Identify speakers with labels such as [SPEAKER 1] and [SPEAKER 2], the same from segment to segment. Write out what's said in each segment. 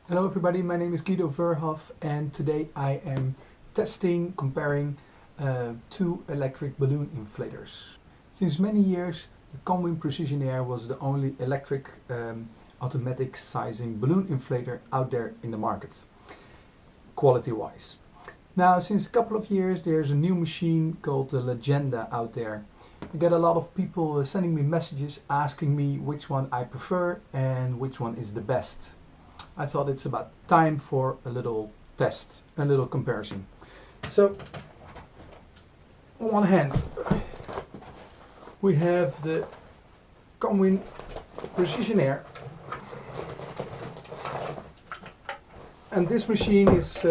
[SPEAKER 1] Hello everybody, my name is Guido Verhoff and today I am comparing two electric balloon inflators. Since many years the Comwin Precision Air was the only electric automatic sizing balloon inflator out there in the market, quality wise. Now since a couple of years there's a new machine called the Legenda out there. I get a lot of people sending me messages asking me which one I prefer and which one is the best. I thought it's about time for a little test, a little comparison. So, on one hand, we have the Comwin Precision Air, and this machine is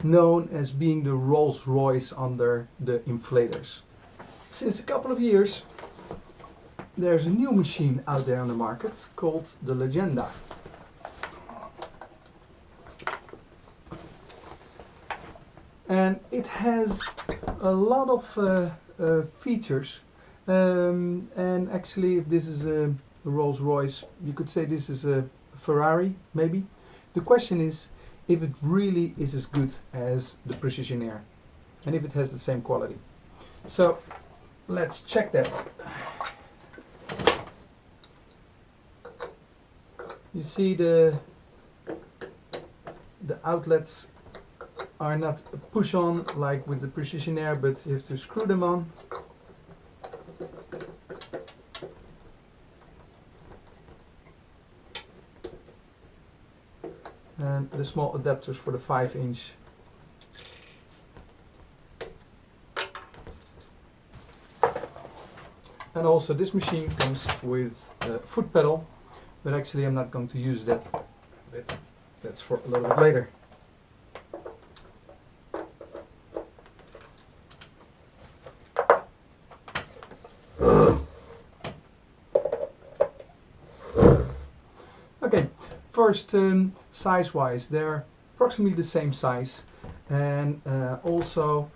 [SPEAKER 1] known as being the Rolls-Royce under the inflators. Since a couple of years, there's a new machine out there on the market called the Legenda. And it has a lot of features, and actually if this is a Rolls-Royce, you could say this is a Ferrari maybe. The question is if it really is as good as the Precision Air and if it has the same quality. So let's check that. You see the outlets are not push on like with the Precision Air, but you have to screw them on. And the small adapters for the 5-inch. And also this machine comes with a foot pedal, but actually I'm not going to use that, but that's for a little bit later. Okay, first size-wise, they're approximately the same size and also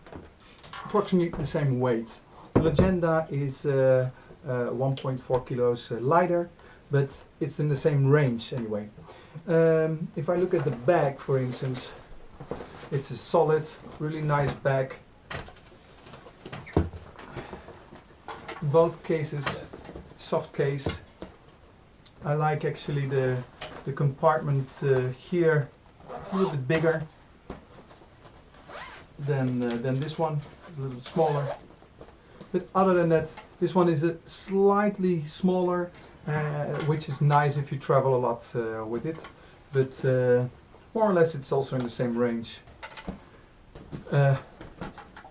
[SPEAKER 1] approximately the same weight. The Legenda is 1.4 kilos lighter, but it's in the same range anyway. If I look at the bag, for instance, it's a solid, really nice bag. Both cases, soft case. I like actually the compartment here, a little bit bigger than this one, a little smaller. But other than that, this one is a slightly smaller, which is nice if you travel a lot with it. But more or less it's also in the same range.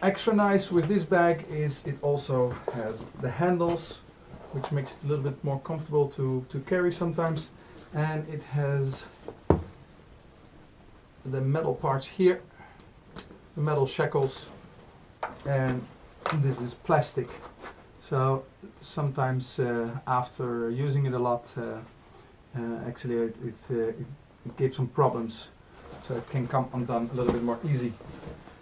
[SPEAKER 1] Extra nice with this bag is it also has the handles, which makes it a little bit more comfortable to carry sometimes, and it has the metal parts here, the metal shackles, and this is plastic, so sometimes after using it a lot actually it gave some problems, so it can come undone a little bit more easy,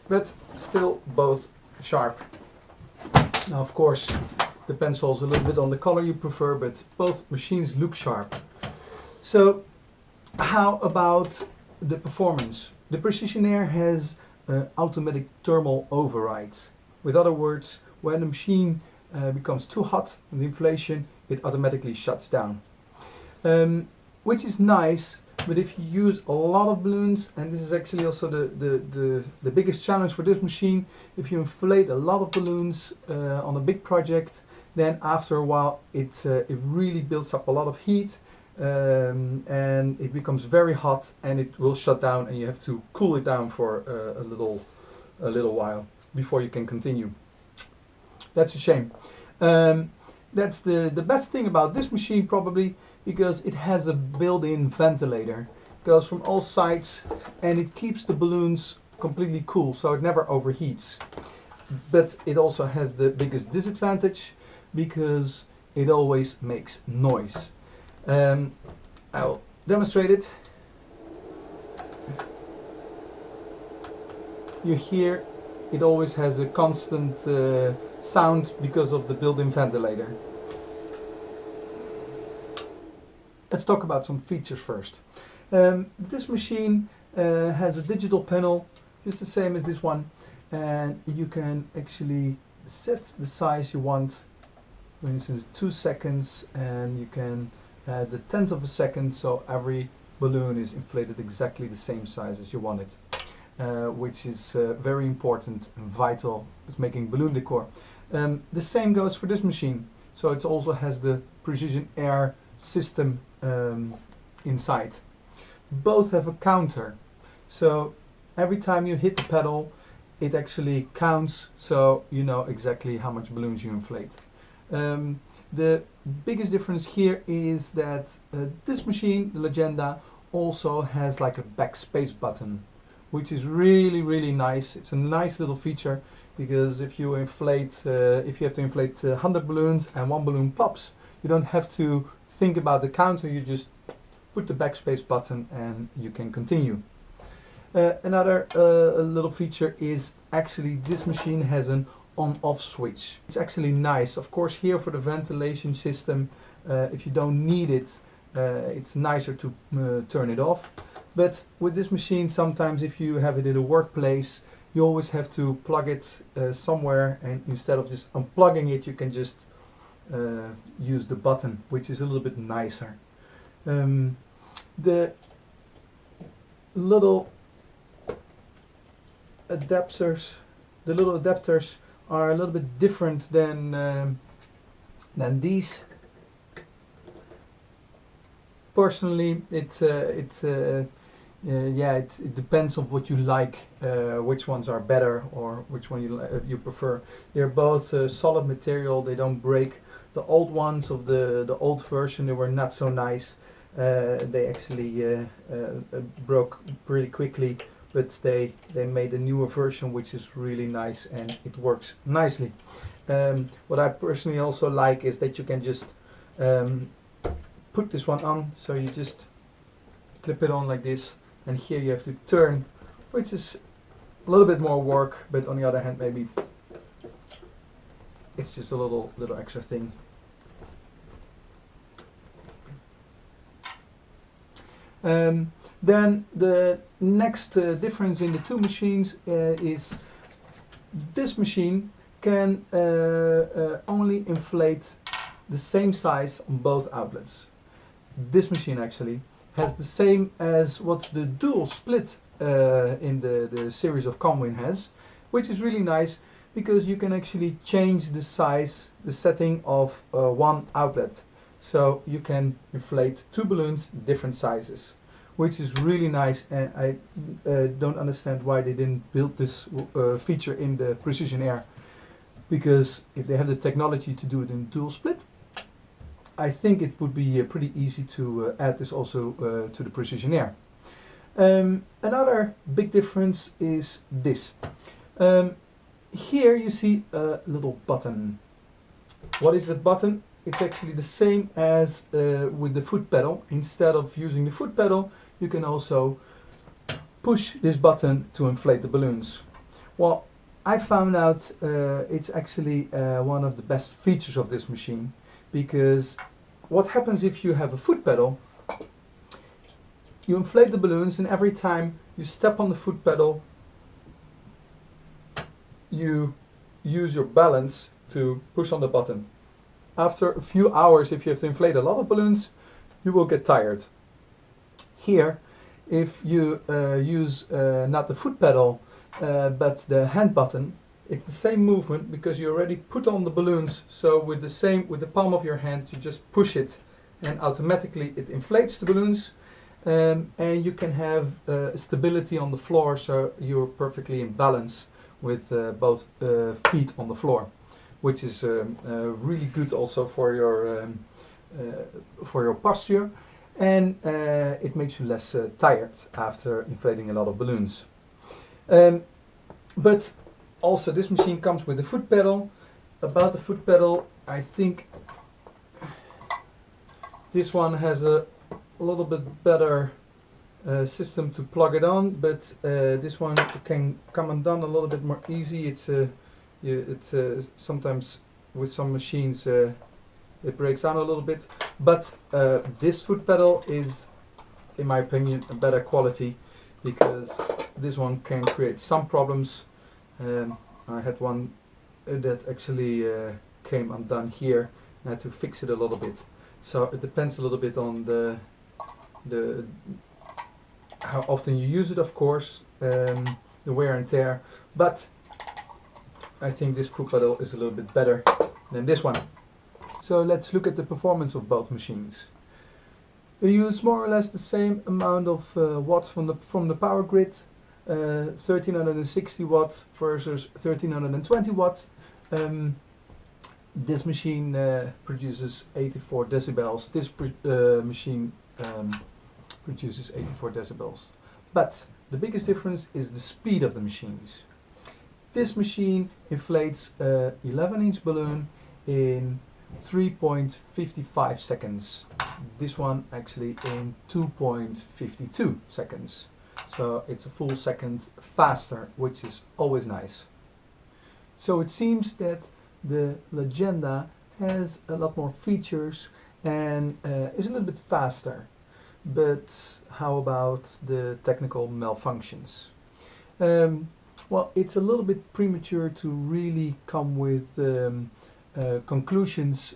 [SPEAKER 1] but still both sharp. Now of course depends also a little bit on the color you prefer, but both machines look sharp. So how about the performance? The Precision Air has automatic thermal overrides. With other words, when the machine becomes too hot with inflation, it automatically shuts down. Which is nice, but if you use a lot of balloons, and this is actually also the biggest challenge for this machine, if you inflate a lot of balloons on a big project, then after a while it really builds up a lot of heat, and it becomes very hot and it will shut down, and you have to cool it down for a little while before you can continue. That's a shame. That's the best thing about this machine probably, because it has a built-in ventilator. It goes from all sides and it keeps the balloons completely cool, so it never overheats. But it also has the biggest disadvantage, because it always makes noise. I'll demonstrate it. You hear it always has a constant sound because of the built-in ventilator. Let's talk about some features first. This machine has a digital panel, just the same as this one, and you can actually set the size you want. For instance, 2 seconds, and you can add the tenth of a second, so every balloon is inflated exactly the same size as you want it, which is very important and vital with making balloon decor. The same goes for this machine. So it also has the precision air system inside. Both have a counter, so every time you hit the pedal it actually counts, so you know exactly how much balloons you inflate. The biggest difference here is that this machine, the Legenda, also has like a backspace button, which is really nice. It's a nice little feature, because if you inflate, if you have to inflate 100 balloons and one balloon pops, you don't have to think about the counter. You just put the backspace button and you can continue. Another little feature is actually this machine has an on-off switch. It's actually nice. Of course, here for the ventilation system, if you don't need it, it's nicer to turn it off. But with this machine, sometimes if you have it in a workplace, you always have to plug it somewhere, and instead of just unplugging it, you can just use the button, which is a little bit nicer. The little adapters are a little bit different than these. Personally, it depends on what you like, which ones are better or which one you prefer. They're both solid material, they don't break. The old ones of the old version, they were not so nice. They actually broke pretty quickly, but they made a newer version which is really nice and it works nicely. What I personally also like is that you can just put this one on, so you just clip it on like this, and here you have to turn, which is a little bit more work, but on the other hand maybe it's just a little extra thing. Then the next difference in the two machines is this machine can only inflate the same size on both outlets. This machine actually has the same as what the dual split in the series of Comwin has, which is really nice because you can actually change the size, the setting of one outlet. So you can inflate two balloons different sizes, which is really nice, and I don't understand why they didn't build this feature in the Precision Air, because if they have the technology to do it in dual split, I think it would be pretty easy to add this also to the Precision Air. Another big difference is this. Here you see a little button. What is that button? It's actually the same as with the foot pedal. Instead of using the foot pedal, you can also push this button to inflate the balloons. Well, I found out it's actually one of the best features of this machine, because what happens if you have a foot pedal, you inflate the balloons, and every time you step on the foot pedal, you use your balance to push on the button. After a few hours, if you have to inflate a lot of balloons, you will get tired. Here, if you use not the foot pedal but the hand button, it's the same movement because you already put on the balloons. So with the palm of your hand, you just push it, and automatically it inflates the balloons, and you can have stability on the floor, so you're perfectly in balance with both feet on the floor, which is really good also for your posture, and it makes you less tired after inflating a lot of balloons. But also this machine comes with a foot pedal. About the foot pedal, I think this one has a little bit better system to plug it on, but this one can come undone a little bit more easy. Sometimes with some machines it breaks down a little bit, but this foot pedal is in my opinion, a better quality, because this one can create some problems. I had one that actually came undone here. I had to fix it a little bit. So it depends a little bit on the how often you use it, of course, the wear and tear. But I think this screw pedal is a little bit better than this one. So let's look at the performance of both machines. They use more or less the same amount of watts from the power grid, 1360 watts versus 1320 watts. This machine produces 84 decibels. This machine produces 84 decibels. But the biggest difference is the speed of the machines. This machine inflates a 11-inch balloon in 3.55 seconds. This one actually in 2.52 seconds. So it's a full second faster, which is always nice. So it seems that the Legenda has a lot more features and is a little bit faster. But how about the technical malfunctions? Well, it's a little bit premature to really come with conclusions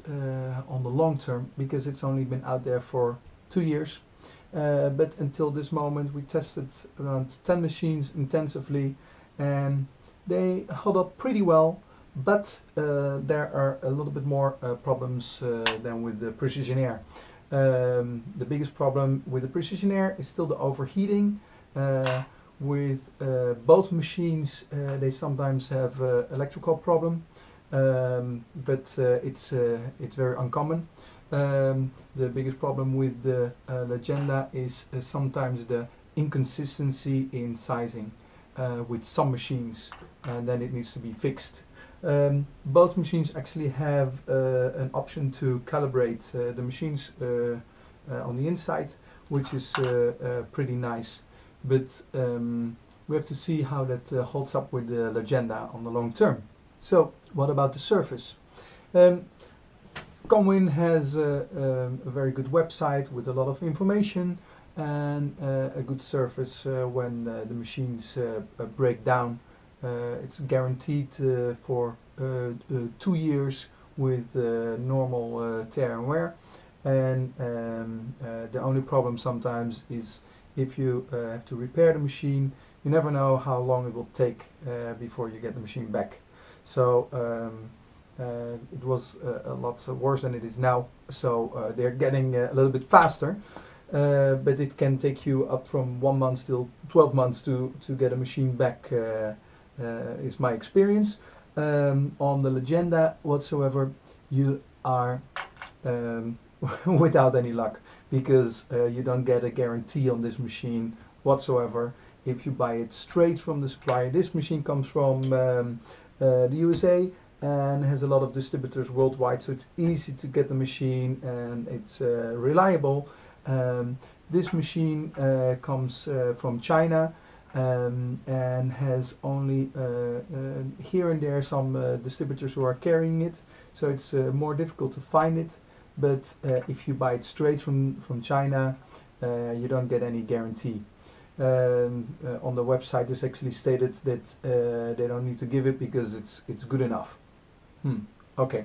[SPEAKER 1] on the long term, because it's only been out there for 2 years. But until this moment we tested around 10 machines intensively, and they held up pretty well. But there are a little bit more problems than with the Precision Air. The biggest problem with the Precision Air is still the overheating. With both machines they sometimes have electrical problem, but it's very uncommon. The biggest problem with the Legenda is sometimes the inconsistency in sizing with some machines, and then it needs to be fixed. Both machines actually have an option to calibrate the machines on the inside, which is pretty nice. But we have to see how that holds up with the Legenda on the long term. So what about the surface? Comwin has a very good website with a lot of information and a good service when the machines break down. It's guaranteed for 2 years with normal tear and wear, and the only problem sometimes is if you have to repair the machine. You never know how long it will take before you get the machine back. So it was a lot worse than it is now, so they're getting a little bit faster. But it can take you up from 1 month till 12 months to get a machine back, is my experience. On the Legenda whatsoever, you are without any luck, because you don't get a guarantee on this machine whatsoever if you buy it straight from the supplier. This machine comes from the USA and has a lot of distributors worldwide, so it's easy to get the machine and it's reliable. This machine comes from China and has only here and there some distributors who are carrying it, so it's more difficult to find it. But if you buy it straight from China, you don't get any guarantee. On the website it's actually stated that they don't need to give it because it's good enough. Okay.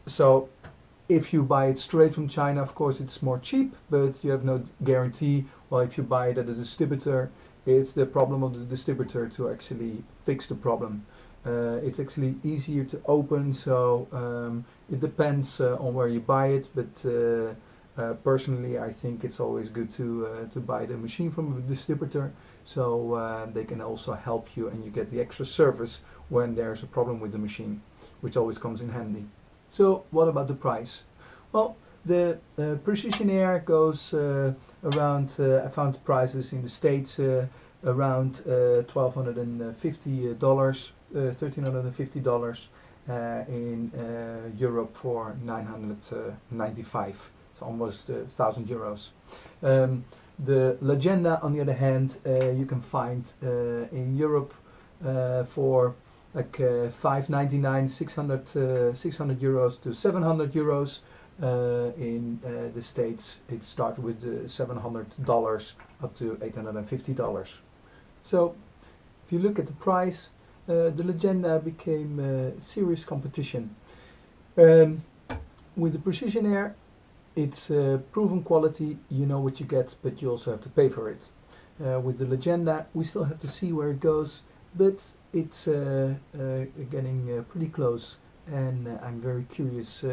[SPEAKER 1] So if you buy it straight from China, of course it's more cheap, but you have no guarantee. Well, if you buy it at a distributor, it's the problem of the distributor to actually fix the problem. It's actually easier to open, so it depends on where you buy it, but personally I think it's always good to buy the machine from a distributor, so they can also help you and you get the extra service when there's a problem with the machine, which always comes in handy. So what about the price? Well, the Precision Air goes around, I found prices in the States around $1,250, $1,350, in Europe for 995, so almost 1,000 euros. The Legenda, on the other hand, you can find in Europe for like 599, 600 euros to 700 euros. In the States, it started with $700 up to $850. So if you look at the price, the Legenda became a serious competition. With the Precision Air, it's proven quality, you know what you get, but you also have to pay for it. With the Legenda, we still have to see where it goes, but it's getting pretty close, and I'm very curious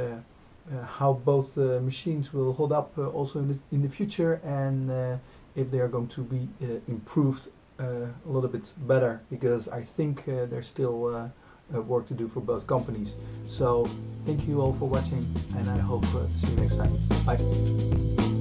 [SPEAKER 1] how both machines will hold up also in the future, and if they are going to be improved a little bit better, because I think there's still work to do for both companies. So thank you all for watching, and I hope to see you next time. Bye.